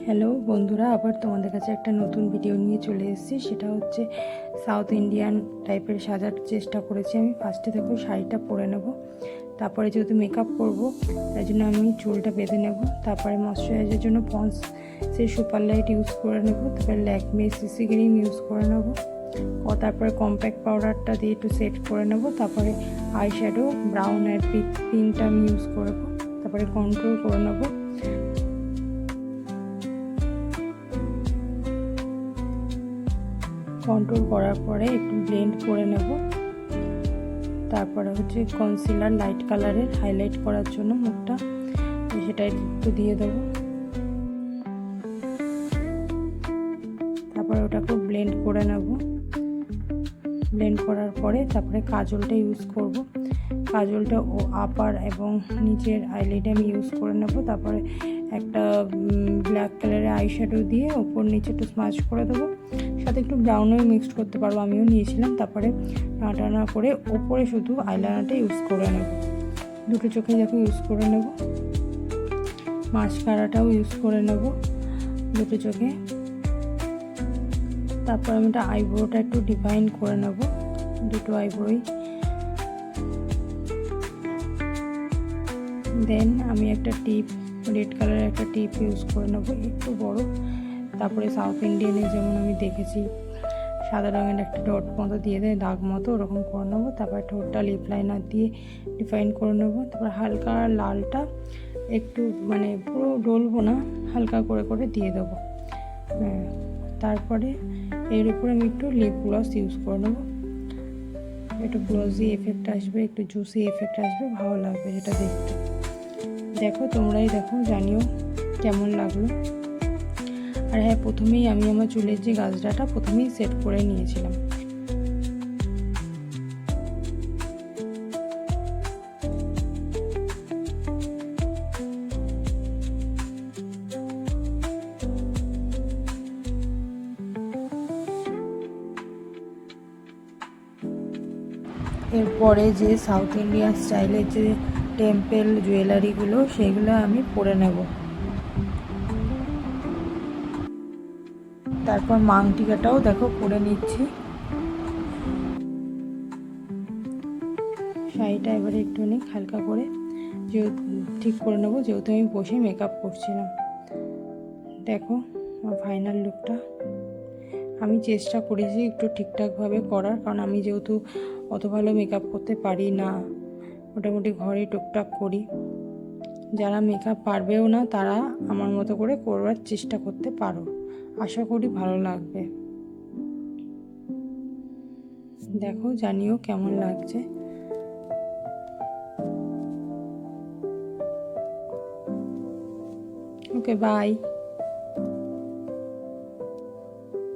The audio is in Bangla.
হ্যালো বন্ধুরা, আবার তোমাদের কাছে একটা নতুন ভিডিও নিয়ে চলে এসেছি। সেটা হচ্ছে সাউথ ইন্ডিয়ান টাইপের সাজার চেষ্টা করেছি আমি। ফার্স্টে দেখো শাড়িটা পরে নেব, তারপরে যেহেতু মেকআপ করব তাই জন্য আমি চুলটা বেঁধে নেব। তারপরে ময়শ্চারাইজারের জন্য পন্স সেই সুপার লাইট ইউজ করে নেব। তারপরে ল্যাকমে সিসি ক্রিম ইউজ করে নেব ও তারপরে কম্প্যাক্ট পাউডারটা দিয়ে একটু সেট করে নেব। তারপরে আই শ্যাডো ব্রাউন আর পিঙ্কটা আমি ইউজ করব। তারপরে কন্ট্রোল করে নেব। কন্ট্রোল করার পরে একটু ব্লেন্ড করে নেব। তারপরে হচ্ছে কনসিলার লাইট কালারের হাইলাইট করার জন্য মুখটা, সেটা একটু দিয়ে দেবো। তারপরে ওটাকে ব্লেন্ড করে নেব। ব্লেন্ড করার পরে তারপরে কাজলটা ইউজ করব। কাজলটা ও আপার এবং নিচের আইলিডে আমি ইউজ করে নেব। তারপরে একটা ব্ল্যাক কালারের আই শ্যাডো দিয়ে ওপর নিচে একটু স্মাচ করে দেবো। সাথে একটু ব্রাউনও মিক্সড করতে পারবো, আমিও নিয়েছিলাম। তারপরে টানা করে ওপরে শুধু আইলাইনারটা ইউজ করে নেব। দুটো চোখে দেখো ইউজ করে নেব। মাস্কারাটাও ইউজ করে নেব দুটো চোখে। তারপর আমি একটা আইব্রোটা একটু ডিফাইন করে নেব, দুটো আইব্রোই। দেন আমি একটা টিপ, রেড কালারের একটা টিপ ইউজ করে নেব, একটু বড়। তারপরে সাউথ ইন্ডিয়ানে যেমন আমি দেখেছি সাদা রঙের একটা ডট মতো দিয়ে দেয়, দাগ মতো, ওরকম করে নেবো। তারপরে ঠোঁটটা লিপ লাইনার দিয়ে ডিফাইন করে নেবো। তারপর হালকা লালটা একটু মানে পুরো ডলবো না, হালকা করে করে দিয়ে দেবো। হ্যাঁ, তারপরে এর উপরে আমি একটু লিপ গ্লস ইউজ করে নেবো। একটু গ্লসি এফেক্ট আসবে, একটু জুসি এফেক্ট আসবে, ভালো লাগবে যেটা দেখতে। দেখো, তোমরাই দেখো, জানিও কেমন লাগলো। আর হ্যাঁ, প্রথমেই আমি আমার চুলের যে গাজরাটা প্রথমেই সেট করে নিয়েছিলাম। এরপরে যে সাউথ ইন্ডিয়ান স্টাইলের যে টেম্পল জুয়েলারিগুলো, সেগুলো আমি পরে নেব। তারপর মাংটিকাটাও দেখো পরে নিচ্ছি। শাড়িটা এবারে একটুখানি হালকা করে ঠিক করে নেবো, যেহেতু আমি বসে মেকআপ করছিলাম। দেখো আমার ফাইনাল লুকটা। আমি চেষ্টা করেছি একটু ঠিকঠাকভাবে করার, কারণ আমি যেহেতু অত ভালো মেকআপ করতে পারি না, মোটামুটি ঘরে টুকটাক করি। যারা মেকআপ পারবেও না তারা আমার মতো করে করবার চেষ্টা করতে পারো, আশা করি ভালো লাগবে। দেখো, জানিও কেমন লাগছে। ওকে, বাই।